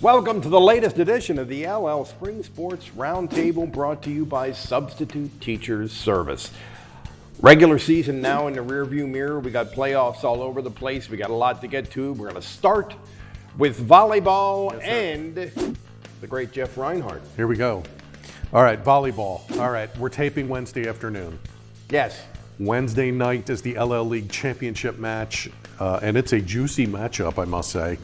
Welcome to the latest edition of the LL Spring Sports Roundtable, brought to you by Substitute Teachers Service. Regular season now in the rearview mirror. We got playoffs all over the place. We got a lot to get to. We're going to start with volleyball and the great Jeff Reinhardt. Here we go. All right, volleyball. All right, we're taping Wednesday afternoon. Yes. Wednesday night is the LL League Championship match, and it's a juicy matchup, I must say.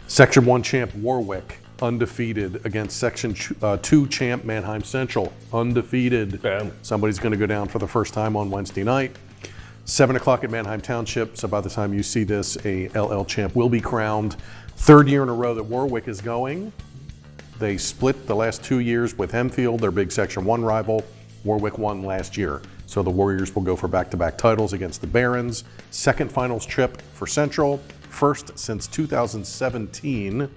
Section 1 champ Warwick, undefeated, against Section 2 champ Mannheim Central, undefeated. Bam. Somebody's going to go down for the first time on Wednesday night. 7 o'clock at Mannheim Township, so by the time you see this, a LL champ will be crowned. Third year in a row that Warwick is going. They split the last 2 years with Hempfield, their big Section 1 rival. Warwick won last year. So the Warriors will go for back-to-back titles against the Barons. Second finals trip for Central. First since 2017,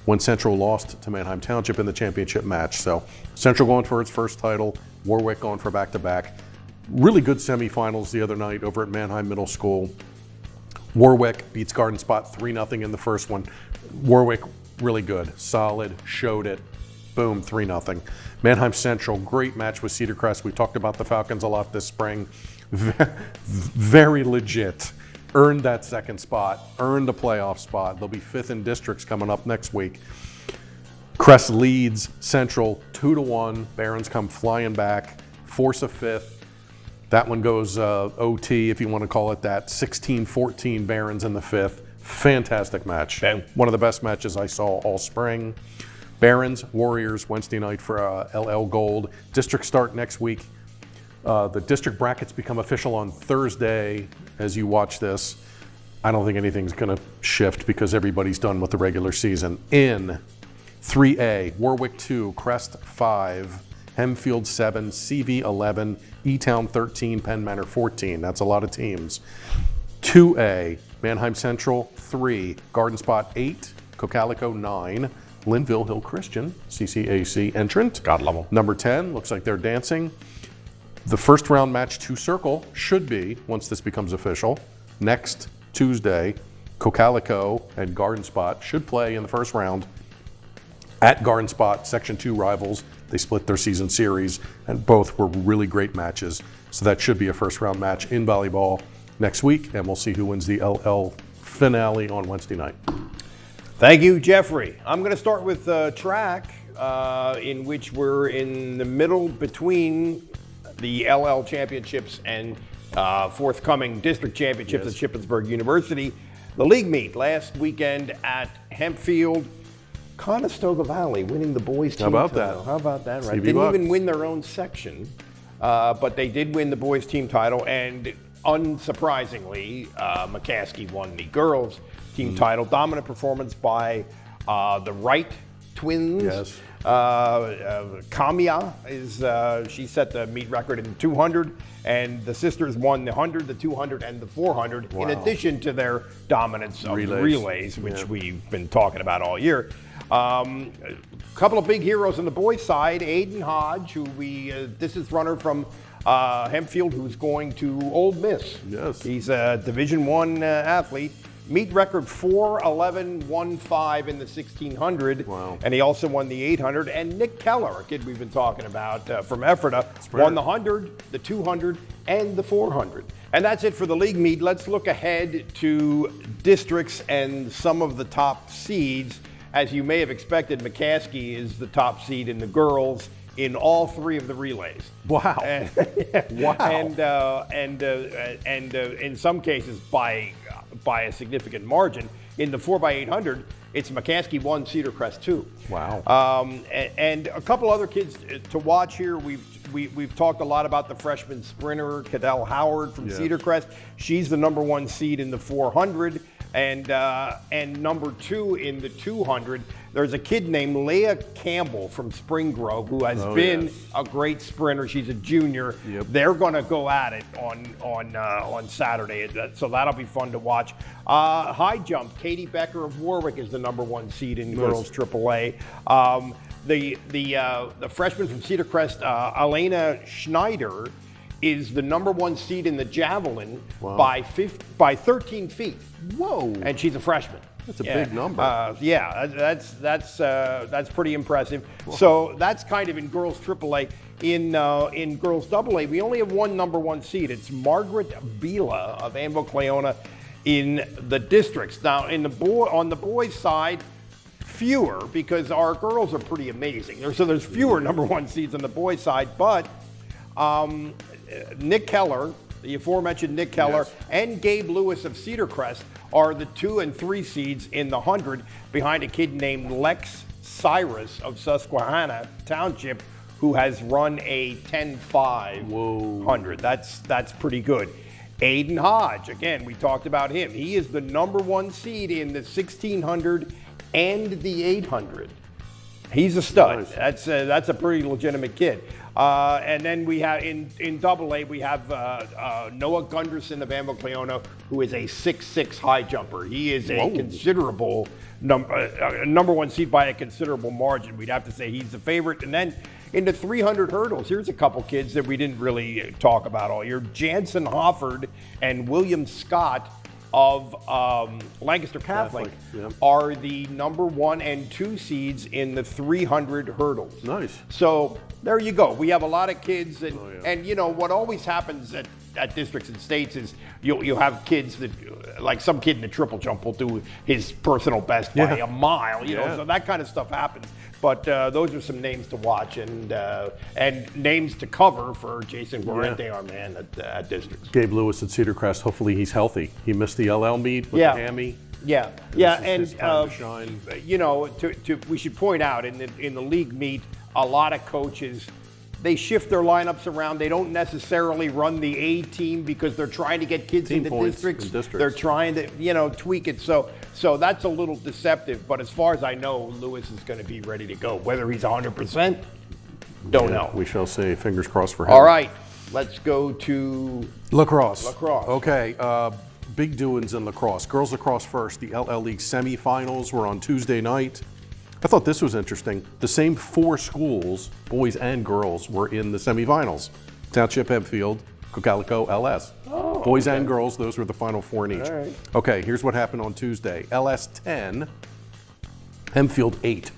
when Central lost to Mannheim Township in the championship match. So Central going for its first title, Warwick going for back-to-back. Really good semifinals the other night over at Mannheim Middle School. Warwick beats Garden Spot 3-0 in the first one. Warwick, really good, solid, showed it. Boom, 3-0. Mannheim Central, great match with Cedar Crest. We talked about the Falcons a lot this spring. Very legit. Earned that second spot, earned a playoff spot. They'll be fifth in districts coming up next week. Crest leads Central 2-1. Barons come flying back, force a fifth. That one goes OT, if you want to call it that. 16-14 Barons in the fifth. Fantastic match. Bam. One of the best matches I saw all spring. Barons, Warriors, Wednesday night for LL Gold. District start next week. The district brackets become official on Thursday as you watch this. I don't think anything's going to shift because everybody's done with the regular season. In 3A, Warwick 2, Crest 5, Hempfield 7, CV 11, E-Town 13, Penn Manor 14. That's a lot of teams. 2A, Mannheim Central 3, Garden Spot 8, Cocalico 9, Linville Hill Christian, CCAC entrant. God love them. Number 10, looks like they're dancing. The first round match 2 circle should be, once this becomes official, next Tuesday. Cocalico and Garden Spot should play in the first round at Garden Spot, Section 2 rivals. They split their season series, and both were really great matches. So that should be a first round match in volleyball next week, and we'll see who wins the LL finale on Wednesday night. Thank you, Jeffrey. I'm going to start with track, in which we're in the middle between the LL championships and forthcoming district championships at Shippensburg University. The league meet last weekend at Hempfield. Conestoga Valley winning the boys team How about title. that? How about that, right? CB Didn't Bucks. even win their own section, but they did win the boys team title, and unsurprisingly, McCaskey won the girls team title. Dominant performance by the Wright twins. Yes. Kamiya she set the meet record in the 200, and the sisters won the 100, the 200, and the 400. Wow. In addition to their dominance of relays, which we've been talking about all year. A couple of big heroes on the boys' side. Aiden Hodge, who this is runner from Hempfield, who's going to Ole Miss. Yes. He's a Division I athlete. Meet record 4:11.15 in the 1600. Wow. And he also won the 800. And Nick Keller, a kid we've been talking about from Ephrata, won the 100, the 200, and the 400. And that's it for the league meet. Let's look ahead to districts and some of the top seeds. As you may have expected, McCaskey is the top seed in the girls in all 3 of the relays. Wow. Wow. And in some cases by a significant margin. In the 4x800, it's McCaskey 1, Cedar Crest 2. Wow. And a couple other kids to watch here. We've talked a lot about the freshman sprinter, Cadell Howard from Cedar Crest. She's the number 1 seed in the 400. And number 2 in the 200, there's a kid named Leah Campbell from Spring Grove who has been a great sprinter. She's a junior. Yep. They're going to go at it on Saturday, so that'll be fun to watch. High jump, Katie Becker of Warwick is the number 1 seed in girls AAA. The freshman from Cedar Crest, Elena Schneider, is the number 1 seed in the javelin by 13 feet. Whoa. And she's a freshman. That's a big number. That's pretty impressive. Whoa. So that's kind of in girls AAA. In girls AA, we only have one number 1 seed. It's Margaret Bila of Anvil-Cleona in the districts. Now, on the boys' side, fewer, because our girls are pretty amazing. So there's fewer number 1 seeds on the boys' side, but Nick Keller, the aforementioned Nick Keller, yes, and Gabe Lewis of Cedar Crest are the 2 and 3 seeds in the 100, behind a kid named Lex Cyrus of Susquehanna Township, who has run a 10.5 100. That's pretty good. Aiden Hodge, again, we talked about him. He is the number 1 seed in the 1600 and the 800. He's a stud. Nice. That's a pretty legitimate kid. And then we have in AA, we have Noah Gunderson of Anvil-Cleona, who is a 6'6" high jumper. He is a considerable number 1 seed by a considerable margin. We'd have to say he's the favorite. And then in the 300 hurdles, here's a couple kids that we didn't really talk about all year. Jansen Hofford and William Scott of Lancaster Catholic are the number 1 and 2 seeds in the 300 hurdles. Nice. So there you go. We have a lot of kids, and you know what always happens at districts and states is you'll have kids that, like some kid in the triple jump will do his personal best by a mile, you know, so that kind of stuff happens. But those are some names to watch and names to cover for Jason Guarente, our man at districts. Gabe Lewis at Cedar Crest. Hopefully he's healthy. He missed the LL meet with the hammy. And you know, we should point out in the league meet, a lot of coaches, they shift their lineups around. They don't necessarily run the A team because they're trying to get kids into districts. They're trying to, tweak it. So that's a little deceptive. But as far as I know, Lewis is going to be ready to go. Whether he's 100%, don't know. We shall see. Fingers crossed for him. All right, let's go to lacrosse. Okay. Big doings in lacrosse. Girls lacrosse first. The LL League semifinals were on Tuesday night. I thought this was interesting. The same 4 schools, boys and girls, were in the semifinals. Township, Hempfield, Cocalico, LS. Boys and girls, those were the final 4 in each. All right. Okay, here's what happened on Tuesday. LS 10, Hempfield 8.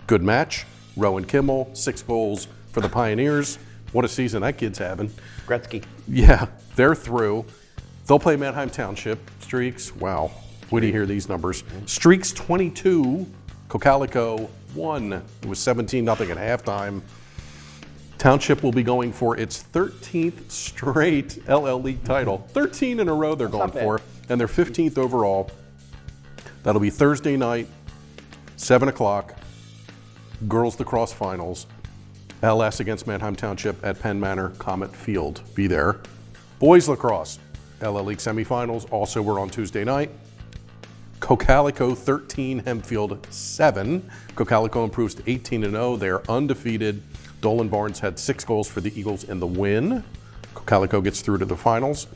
Good match. Rowan Kimmel, 6 goals for the Pioneers. What a season that kid's having. Gretzky. Yeah, they're through. They'll play Manheim Township. Streaks, wow. Where do you hear these numbers? Streaks 22. Cocalico 1. It was 17-0 at halftime. Township will be going for its 13th straight LL League title. 13 in a row they're going for, and they're 15th overall. That'll be Thursday night, 7 o'clock. Girls lacrosse finals. LS against Manheim Township at Penn Manor Comet Field. Be there. Boys lacrosse. LL League semifinals also were on Tuesday night. Cocalico 13, Hempfield 7. Cocalico improves to 18-0. They're undefeated. Dolan Barnes had 6 goals for the Eagles in the win. Cocalico gets through to the finals.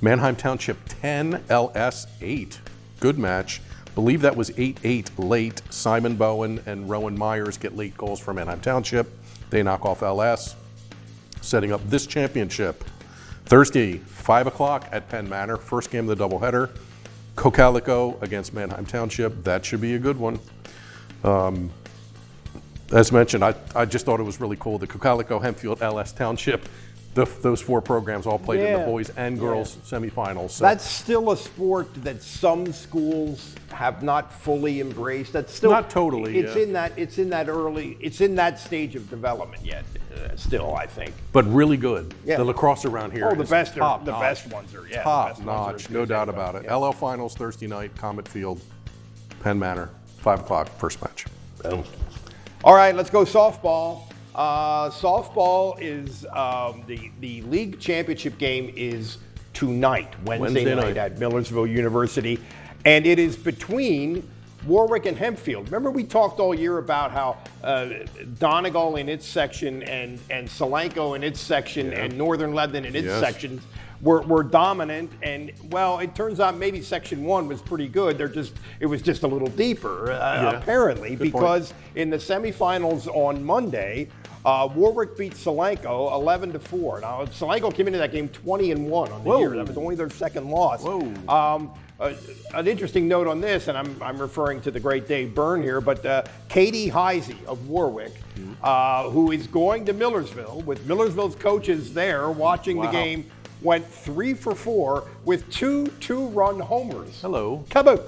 Manheim Township 10, LS 8. Good match. Believe that was 8-8 late. Simon Bowen and Rowan Myers get late goals for Manheim Township. They knock off LS, setting up this championship. Thursday, 5 o'clock at Penn Manor. First game of the doubleheader. Cocalico against Manheim Township. That should be a good one. As mentioned, I just thought it was really cool. The Cocalico, Hempfield, LS Township, those 4 programs all played in the boys and girls semifinals. So. That's still a sport that some schools have not fully embraced. That's still not totally. It's in that stage of development yet. Still, I think. But really good. Yeah. The lacrosse around here. The best ones are top notch, no doubt about it. LL finals Thursday night, Comet Field, Penn Manor, 5 o'clock, first match. Boom. All right, let's go softball. Softball is the league championship game is tonight, Wednesday night at Millersville University, and it is between Warwick and Hempfield. Remember we talked all year about how Donegal in its section and Solanco in its section and Northern Lebanon in its section were dominant, and well, it turns out maybe Section 1 was pretty good. It was just a little deeper, apparently, because in the semifinals on Monday, Warwick beat Solanco 11-4. Now Solanco came into that game 20-1 on the year. That was only their second loss. an interesting note on this, and I'm referring to the great Dave Byrne here, but Katie Heisey of Warwick, who is going to Millersville with Millersville's coaches there watching the game, went 3 for 4 with 2 two-run homers. Hello. Kaboom.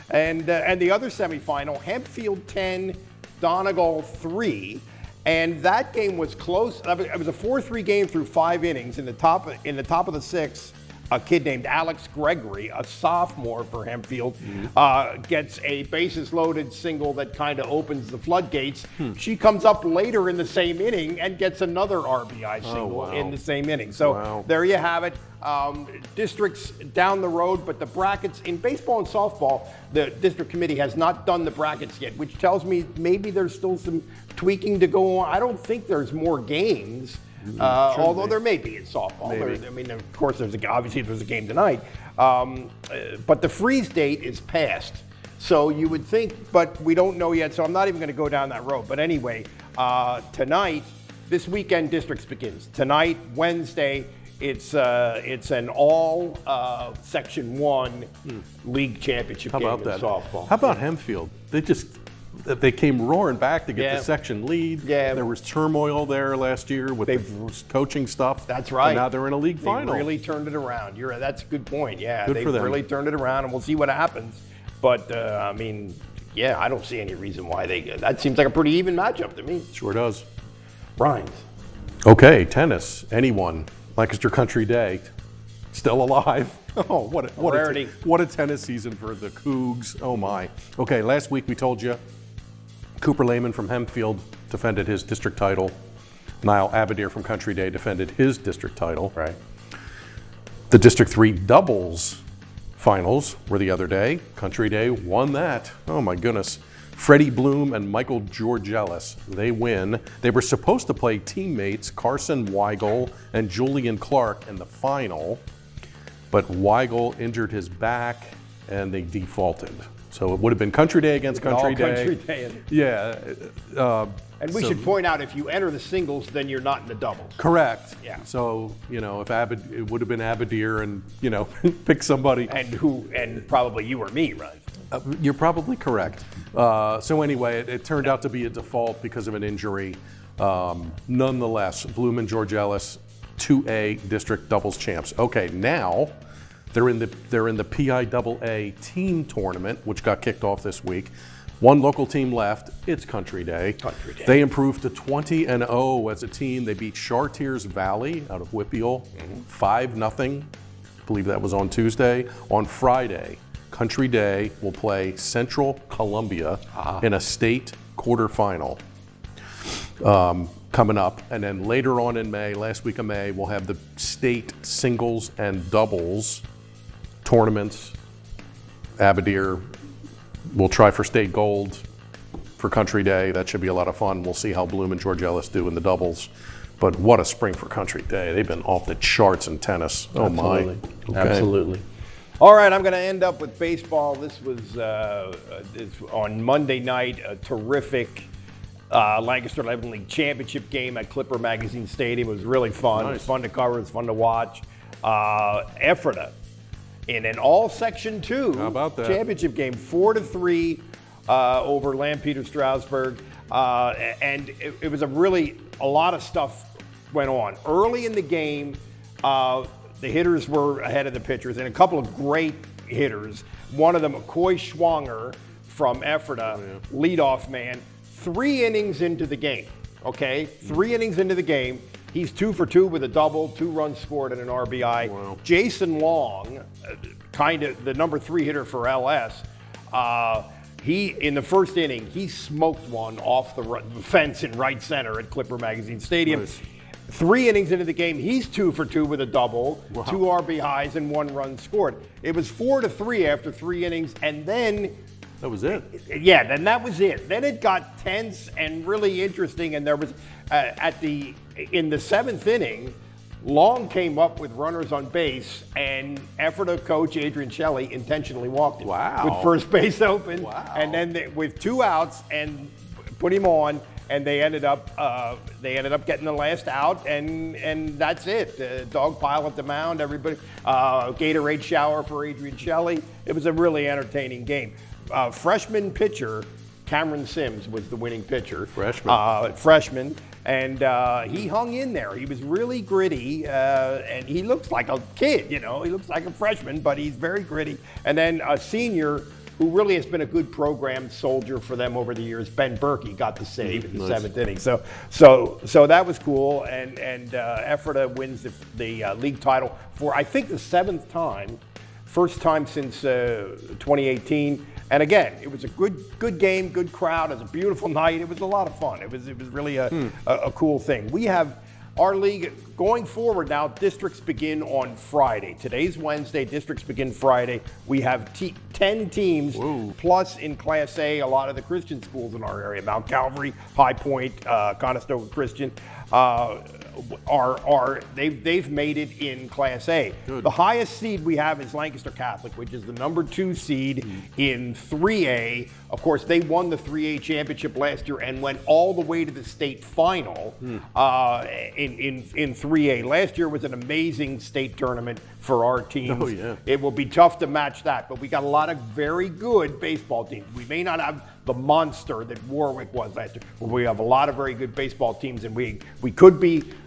And the other semifinal, Hempfield 10, Donegal 3. And that game was close. It was a 4-3 game through 5 innings. In the top of the 6th, a kid named Alex Gregory, a sophomore for Hempfield, gets a bases-loaded single that kind of opens the floodgates. She comes up later in the same inning and gets another RBI single in the same inning. So there you have it. Districts down the road, but the brackets in baseball and softball, the district committee has not done the brackets yet, which tells me maybe there's still some tweaking to go on. I don't think there's more games. Although there may be in softball. I mean, of course, obviously there's a game tonight. But the freeze date is past. So you would think, but we don't know yet, so I'm not even going to go down that road. But anyway, tonight, this weekend districts begins. Tonight, Wednesday, it's an all Section 1 league championship game in softball. How about Hempfield? They came roaring back to get the section lead. Yeah. There was turmoil there last year with the coaching stuff. That's right. And now they're in a league final. They really turned it around. That's a good point. Yeah, good for them. Really turned it around, and we'll see what happens. But, I mean, I don't see any reason why that seems like a pretty even matchup to me. Sure does. Rhymes. Okay, tennis. Anyone. Lancaster Country Day. Still alive. Oh, what a tennis season for the Cougs. Oh, my. Okay, last week we told you Cooper Lehman from Hempfield defended his district title. Niall Abadir from Country Day defended his district title. Right. The District 3 doubles finals were the other day. Country Day won that. Oh, my goodness. Freddie Bloom and Michael Georgelis, they win. They were supposed to play teammates Carson Weigel and Julian Clark in the final, but Weigel injured his back and they defaulted. So it would have been Country Day against Country Day. Yeah. And we should point out, if you enter the singles, then you're not in the doubles. Correct. Yeah. So, if it would have been Abadir and, pick somebody. And probably you or me, right? You're probably correct. So anyway, it turned out to be a default because of an injury. Nonetheless, Bloom and Georgelis, 2A district doubles champs. Okay, now they're in the PIAA team tournament, which got kicked off this week. One local team left. It's Country Day. They improved to 20-0 as a team. They beat Chartiers Valley out of Whippeal, 5-0. I believe that was on Tuesday. On Friday, Country Day will play Central Columbia in a state quarterfinal coming up. And then later on in May, last week of May, we'll have the state singles and doubles tournaments. Abadir will try for state gold for Country Day. That should be a lot of fun. We'll see how Bloom and Georgelis do in the doubles. But what a spring for Country Day. They've been off the charts in tennis. Oh, absolutely. My. Okay. Absolutely. All right, I'm going to end up with baseball. This was on Monday night, a terrific Lancaster 11 League Championship game at Clipper Magazine Stadium. It was really fun. Nice. It was fun to cover. It was fun to watch. Ephrata in an all Section 2 championship game, 4-3 over Lampeter Stroudsburg. And it was a lot of stuff went on. Early in the game, the hitters were ahead of the pitchers, and a couple of great hitters. One of them, Coy Schwanger from Ephrata, leadoff man. 3 innings into the game, okay? 3 innings into the game, he's 2 for 2 with a double, 2 runs scored and an RBI. Wow. Jason Long, kind of the number 3 hitter for LS, he, in the first inning, he smoked one off the fence in right center at Clipper Magazine Stadium. Nice. 3 innings into the game, he's 2 for 2 with a double, 2 RBIs, and 1 run scored. It was 4-3 after 3 innings, and then that was it. Yeah, then that was it. Then it got tense and really interesting, and there was in the 7th inning, Long came up with runners on base, and Ephrata coach Adrian Shelley intentionally walked him with first base open, and then with 2 outs and put him on. and they ended up getting the last out, and that's it. Dog pile at the mound, everybody, Gatorade shower for Adrian Shelley. It was a really entertaining game. Freshman pitcher Cameron Sims was the winning pitcher. Freshman. And he hung in there. He was really gritty, and he looks like a kid, He looks like a freshman, but he's very gritty. And then a senior who really has been a good program soldier for them over the years, Ben Berkey, got the save in the seventh inning. So that was cool. And Ephrata wins the league title for, I think, the seventh time. First time since 2018. And again, it was a good game, good crowd. It was a beautiful night. It was a lot of fun. It was really a cool thing. We have our league going forward now. Districts begin on Friday. Today's Wednesday. Districts begin Friday. We have 10 teams plus in Class A. A lot of the Christian schools in our area: Mount Calvary, High Point, Conestoga Christian. They've made it in Class A. Good. The highest seed we have is Lancaster Catholic, which is the number 2 seed in 3A. Of course, they won the 3A championship last year and went all the way to the state final in 3A. Last year was an amazing state tournament for our teams. Oh, yeah. It will be tough to match that, but we got a lot of very good baseball teams. We may not have the monster that Warwick was last year, but we have a lot of very good baseball teams, and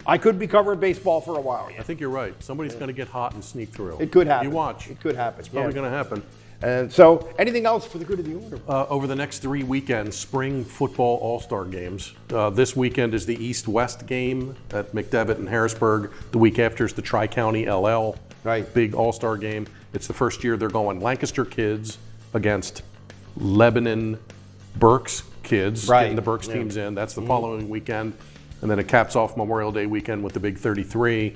I could be covering baseball for a while. I think you're right. Somebody's going to get hot and sneak through. It could happen. You watch. It could happen. It's probably going to happen. And so, anything else for the good of the order? Over the next 3 weekends, spring football all-star games. This weekend is the East-West game at McDevitt and Harrisburg. The week after is the Tri-County LL big all-star game. It's the first year they're going Lancaster kids against Lebanon Berks kids, getting the Berks teams in. That's the following weekend. And then it caps off Memorial Day weekend with the big 33. A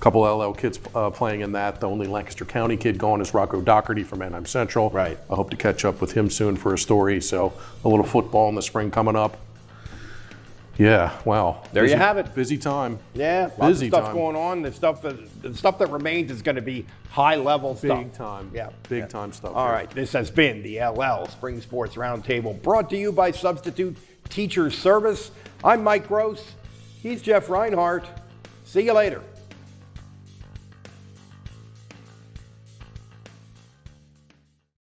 couple LL kids playing in that. The only Lancaster County kid going is Rocco Doherty from Anaheim Central. I hope to catch up with him soon for a story. So a little football in the spring coming up. Yeah, wow. There you have it. Busy time. Yeah, lots of stuff going on. The stuff that remains is going to be high-level stuff. Big time. Yeah. Big time stuff. All right, this has been the LL Spring Sports Roundtable, brought to you by Substitute Teacher Service. I'm Mike Gross. He's Jeff Reinhardt. See you later.